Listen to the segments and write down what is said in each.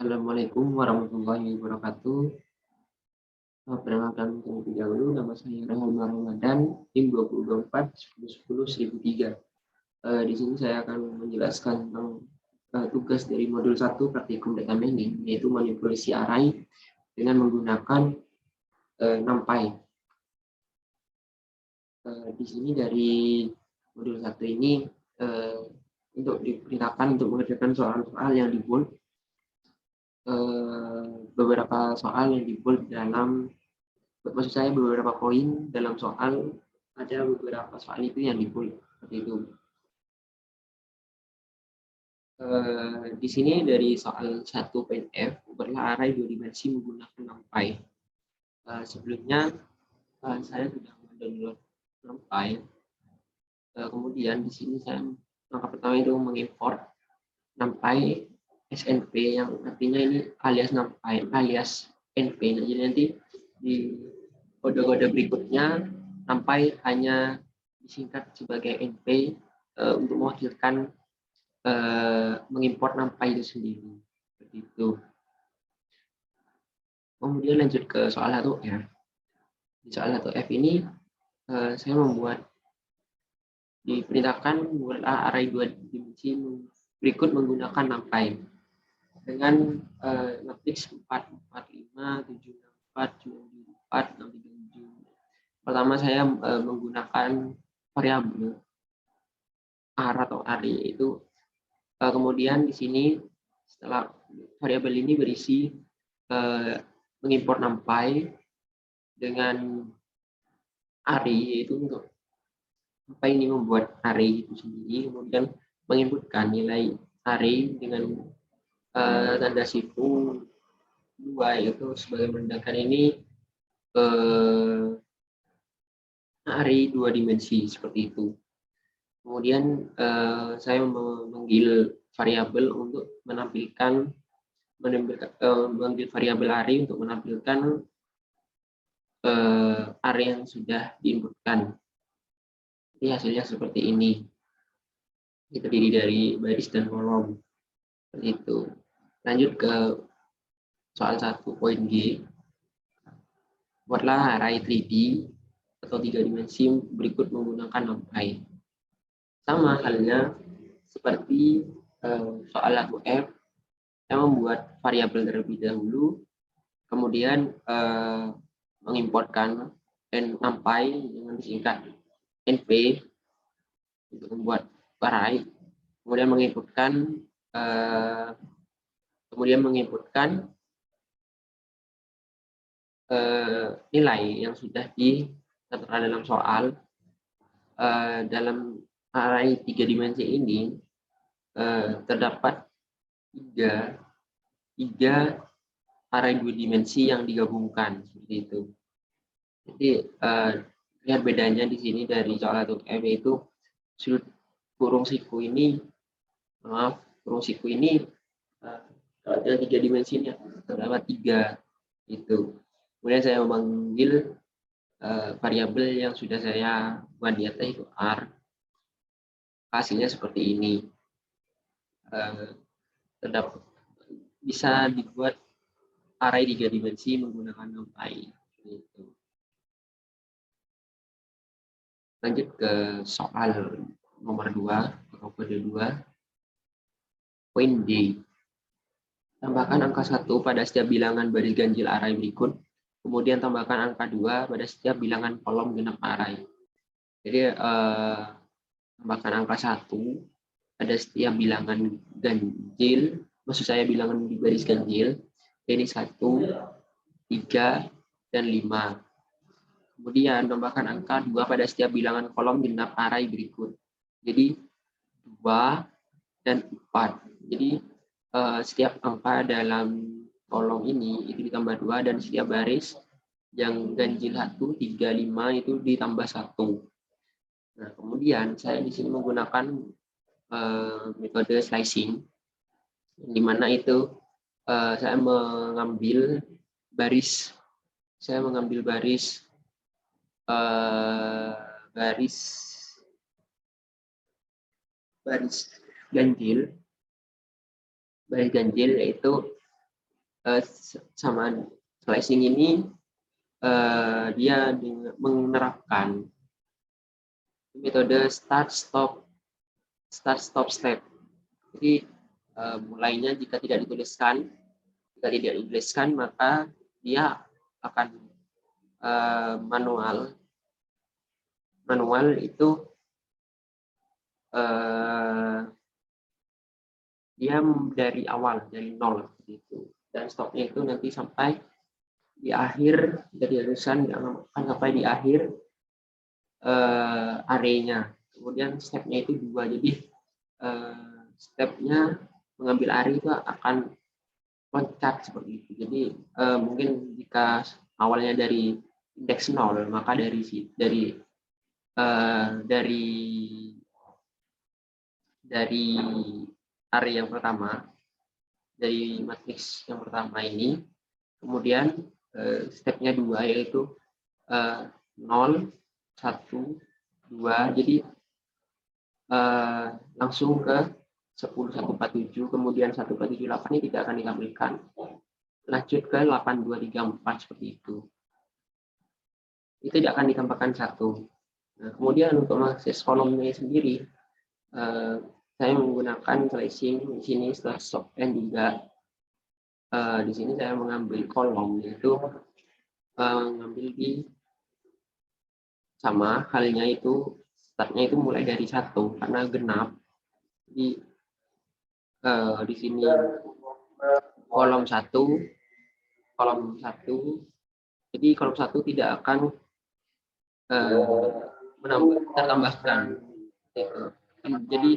Assalamualaikum warahmatullahi wabarakatuh. Perkenalkan terlebih dahulu, nama saya Rahman Ramadan, NIM 2024 10 1003. Di sini saya akan menjelaskan tentang tugas dari modul 1 praktikum data mining, yaitu manipulasi array dengan menggunakan NumPy. Di sini dari modul 1 ini untuk diperintahkan untuk mengerjakan soal-soal yang di bold, beberapa soal yang di bold dalam, maksud saya beberapa poin dalam soal, ada beberapa soal itu yang di bold seperti itu. Di sini dari soal 1.f, ubahlah array 2 dimensi menggunakan NumPy. Sebelumnya saya sudah mendownload NumPy. Kemudian di sini saya langkah pertama itu mengimport NumPy SNP, yang artinya ini alias NumPy alias NP. Jadi nanti di kode-kode berikutnya NumPy hanya disingkat sebagai NP untuk mewakilkan mengimport NumPy itu sendiri. Seperti itu. Kemudian lanjut ke soal 1F. Di soal 1F ini saya diperintahkan membuat array 2 dimensi berikut menggunakan NumPy dengan matriks 4, 4, 5, 7, 4, 4, 6, 7. Pertama saya menggunakan variabel ar atau array itu. Kemudian di sini setelah variabel ini berisi mengimport NumPy dengan array, yaitu untuk apa ini membuat array itu sendiri, kemudian menginputkan nilai array dengan tanda siku 2, yaitu sebagai menandakan ini array 2 dimensi seperti itu. Kemudian saya memanggil variabel untuk menampilkan variabel array untuk menampilkan array yang sudah diinputkan. Jadi hasilnya seperti ini. Ini terdiri dari baris dan kolom. Seperti itu. Lanjut ke soal 1.g. Buatlah array 3D atau 3 dimensi berikut menggunakan NumPy. Sama halnya seperti soal 1F, saya membuat variabel terlebih dahulu, kemudian mengimportkan NumPy dengan disingkat NP untuk membuat array, kemudian menginputkan nilai yang sudah ditertera dalam soal. Dalam array 3 dimensi ini terdapat tiga array 2 dimensi yang digabungkan seperti itu. Jadi lihat bedanya di sini dari soal 1F, yaitu sudut kurung siku ini, ada 3 dimensinya, terdapat 3 itu. Kemudian saya memanggil variabel yang sudah saya buat di atas, itu R. Hasilnya seperti ini. Terdapat bisa dibuat array 3 dimensi menggunakan NumPy. Gitu. Lanjut ke soal nomor 2 atau kode 2. Poin D. Tambahkan angka 1 pada setiap bilangan baris ganjil array berikut. Kemudian tambahkan angka 2 pada setiap bilangan kolom genap array. Jadi tambahkan angka 1 pada setiap bilangan ganjil, maksud saya bilangan di baris ganjil, ini 1, 3, dan 5. Kemudian tambahkan angka 2 pada setiap bilangan kolom genap array berikut. Jadi 2 dan 4. Jadi setiap angka dalam kolom ini itu ditambah 2, dan setiap baris yang ganjil 1, 3, 5 itu ditambah 1. Nah, kemudian saya di sini menggunakan metode slicing, di mana itu saya mengambil baris ganjil, yaitu sama slicing ini dia menerapkan metode start stop step. Jadi mulainya jika tidak dituliskan maka dia akan manual itu dia dari awal, dari nol gitu, dan stopnya itu nanti sampai di akhir dari tulisan akan sampai di akhir arenya. Kemudian stepnya itu 2, jadi stepnya mengambil array itu akan loncat seperti itu. Jadi mungkin jika awalnya dari indeks 0, maka dari array yang pertama, dari matriks yang pertama ini, kemudian stepnya 2, yaitu 0, 1, 2, jadi langsung ke 10, 147, kemudian 1478 ini tidak akan ditampilkan. Lanjut ke 8, 2, 3, 4 seperti itu. Itu tidak akan ditambahkan 1. Nah, kemudian untuk mengakses kolomnya sendiri, saya menggunakan slicing di sini stop and juga di sini saya mengambil kolom, yaitu mengambil di sama halnya itu startnya itu mulai dari 1 karena genap. Jadi di sini kolom 1, jadi kolom 1 tidak akan tertambahkan. Jadi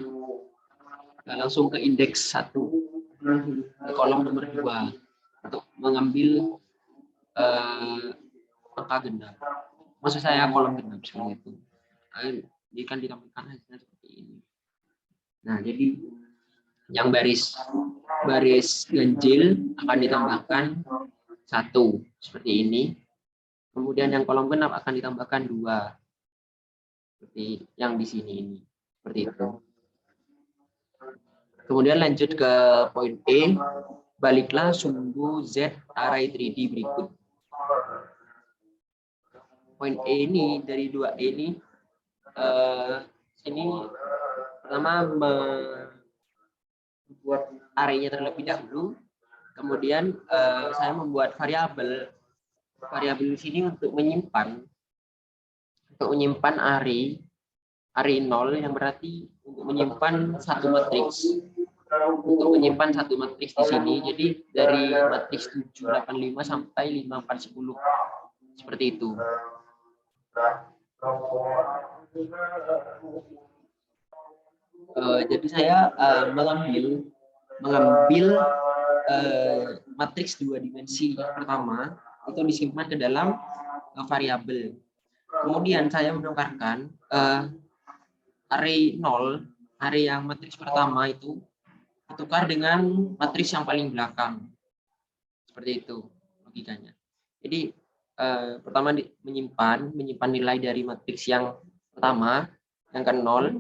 langsung ke indeks 1, ke kolom nomor 2 untuk mengambil angka genap. Maksud saya kolom genap seperti itu. Ini kan ditampilkan hasilnya seperti ini. Nah, jadi yang baris ganjil akan ditambahkan 1 seperti ini. Kemudian yang kolom genap akan ditambahkan 2 seperti yang di sini ini. Seperti itu. Kemudian lanjut ke poin E, baliklah sumbu Z array 3D berikut. Poin E ini dari 2E ini ini pertama membuat arraynya terlebih dahulu, kemudian saya membuat variabel di sini untuk menyimpan array 0 yang berarti untuk menyimpan satu matriks. Untuk menyimpan satu matriks di sini, jadi dari matriks 785 sampai 5410 seperti itu. Jadi saya mengambil matriks 2 dimensi pertama itu disimpan ke dalam variabel. Kemudian saya menukarkan array 0, array yang matriks pertama itu ditukar dengan matriks yang paling belakang. Seperti itu logikanya. Jadi pertama menyimpan nilai dari matriks yang pertama yang ke 0.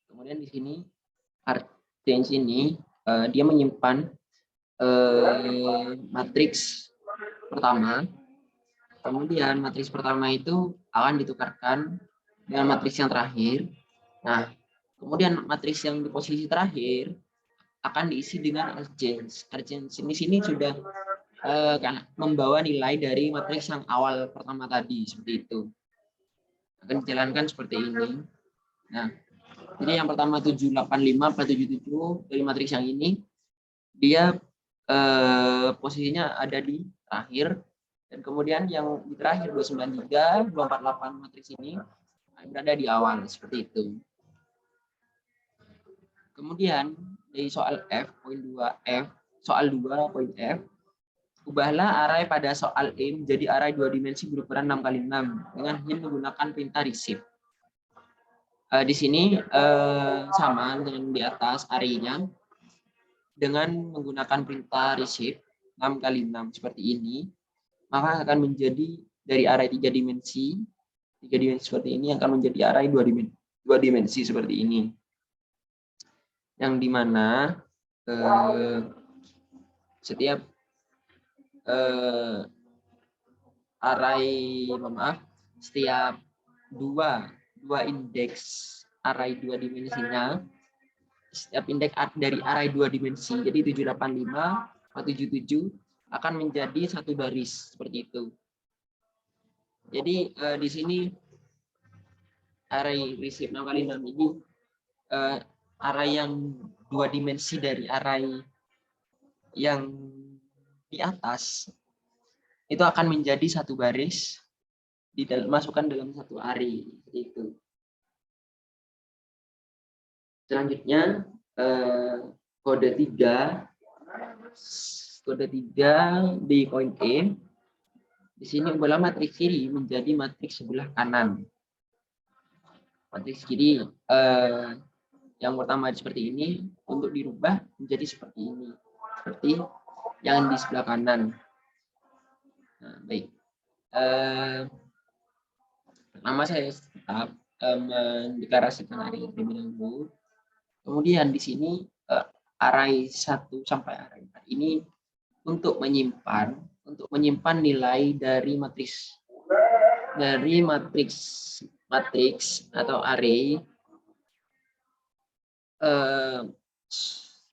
Kemudian di sini change ini dia menyimpan matriks pertama. Kemudian matriks pertama itu akan ditukarkan dengan matriks yang terakhir. Nah, kemudian matriks yang di posisi terakhir akan diisi dengan argents. Argents di sini sudah membawa nilai dari matriks yang awal pertama tadi, seperti itu. Akan dijalankan seperti ini. Nah, jadi yang pertama 785 per 77 dari matriks yang ini, dia posisinya ada di terakhir, dan kemudian yang di terakhir 293, 248 matriks ini berada di awal, seperti itu. Kemudian dari soal F, poin 2F, soal 2, poin F, ubahlah array pada soal E menjadi array 2 dimensi berukuran 6x6 dengan hanya menggunakan perintah receive. Di sini sama dengan di atas array-nya, dengan menggunakan perintah receive 6x6 seperti ini, maka akan menjadi dari array 3 dimensi seperti ini akan menjadi array 2 dimensi seperti ini. yang dimana setiap setiap dua indeks array dua dimensinya, setiap indeks dari array dua dimensi, jadi 785 atau 77 akan menjadi satu baris seperti itu. Jadi di sini array receive 6 kali 6 ini array yang dua dimensi dari array yang di atas itu akan menjadi satu baris dimasukkan dalam satu array itu. Selanjutnya kode 3 di poin E. Di sini ubahlah matriks kiri menjadi matriks sebelah kanan. Matriks kiri yang pertama seperti ini, untuk dirubah menjadi seperti ini, seperti yang di sebelah kanan. Nah, baik. Pertama saya tetap mendeklarasikan array terlebih dahulu. Kemudian di sini array 1 sampai array 4 ini untuk menyimpan nilai dari matriks atau array,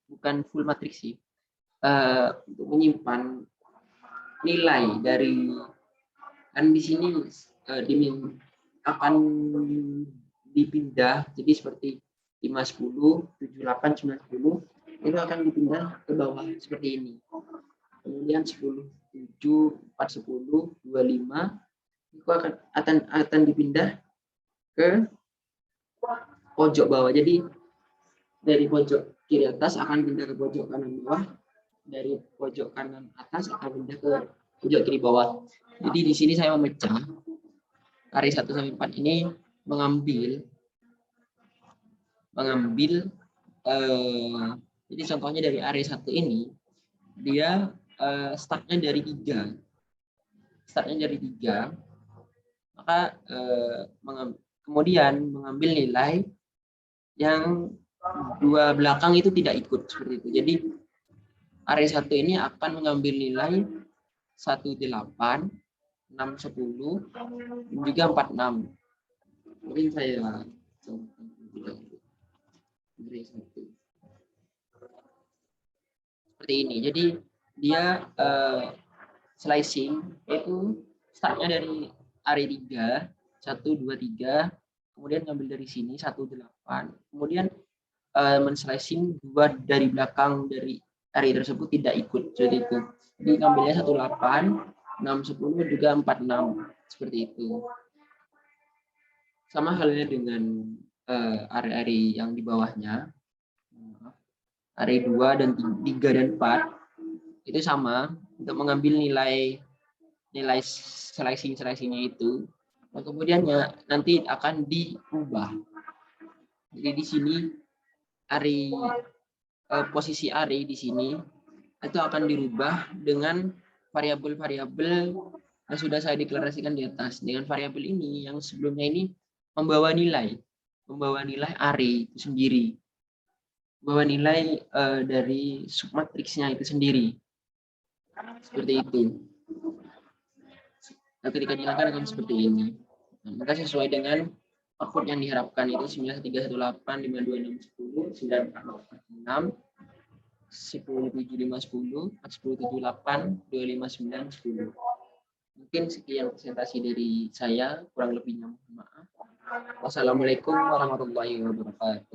bukan full matriks sih, untuk menyimpan nilai dari, kan di sini akan dipindah, jadi seperti 5, 10, 7, 8, 9, 10 itu akan dipindah ke bawah seperti ini. Kemudian 10, 7, 4, 10, 25 itu akan dipindah ke pojok bawah. Jadi dari pojok kiri atas akan pindah ke pojok kanan bawah, dari pojok kanan atas akan pindah ke pojok kiri bawah. Jadi di sini saya memecah array 1 sampai 4 ini mengambil jadi contohnya dari array 1 ini dia startnya dari 3. Maka kemudian mengambil nilai yang dua belakang itu tidak ikut seperti itu. Jadi array 1 ini akan mengambil nilai 18, 6, 10, dan juga 46. Mungkin saya seperti ini. Jadi dia slicing itu startnya dari array 3, 1, 2, 3, kemudian ngambil dari sini 1, 8, kemudian men-slicing 2 dari belakang dari array tersebut tidak ikut, seperti itu. Jadi ngambilnya 18, 6, 10, juga 46, seperti itu. Sama halnya dengan array-array yang di bawahnya, array 2 dan 3 dan 4 itu sama, untuk mengambil nilai slicing-slicingnya itu, dan kemudian nanti akan diubah. Jadi di sini array posisi array di sini itu akan dirubah dengan variabel-variabel yang sudah saya deklarasikan di atas. Dengan variabel ini yang sebelumnya ini membawa nilai array itu sendiri, membawa nilai dari submatriksnya itu sendiri, seperti itu. Nah, ketika dilakukan akan seperti ini. Nah, maka sesuai dengan output yang diharapkan itu 9318, 526, 10, 9446, 107510, 40778, 25910. Mungkin sekian presentasi dari saya, kurang lebihnya mohon maaf. Wassalamualaikum warahmatullahi wabarakatuh.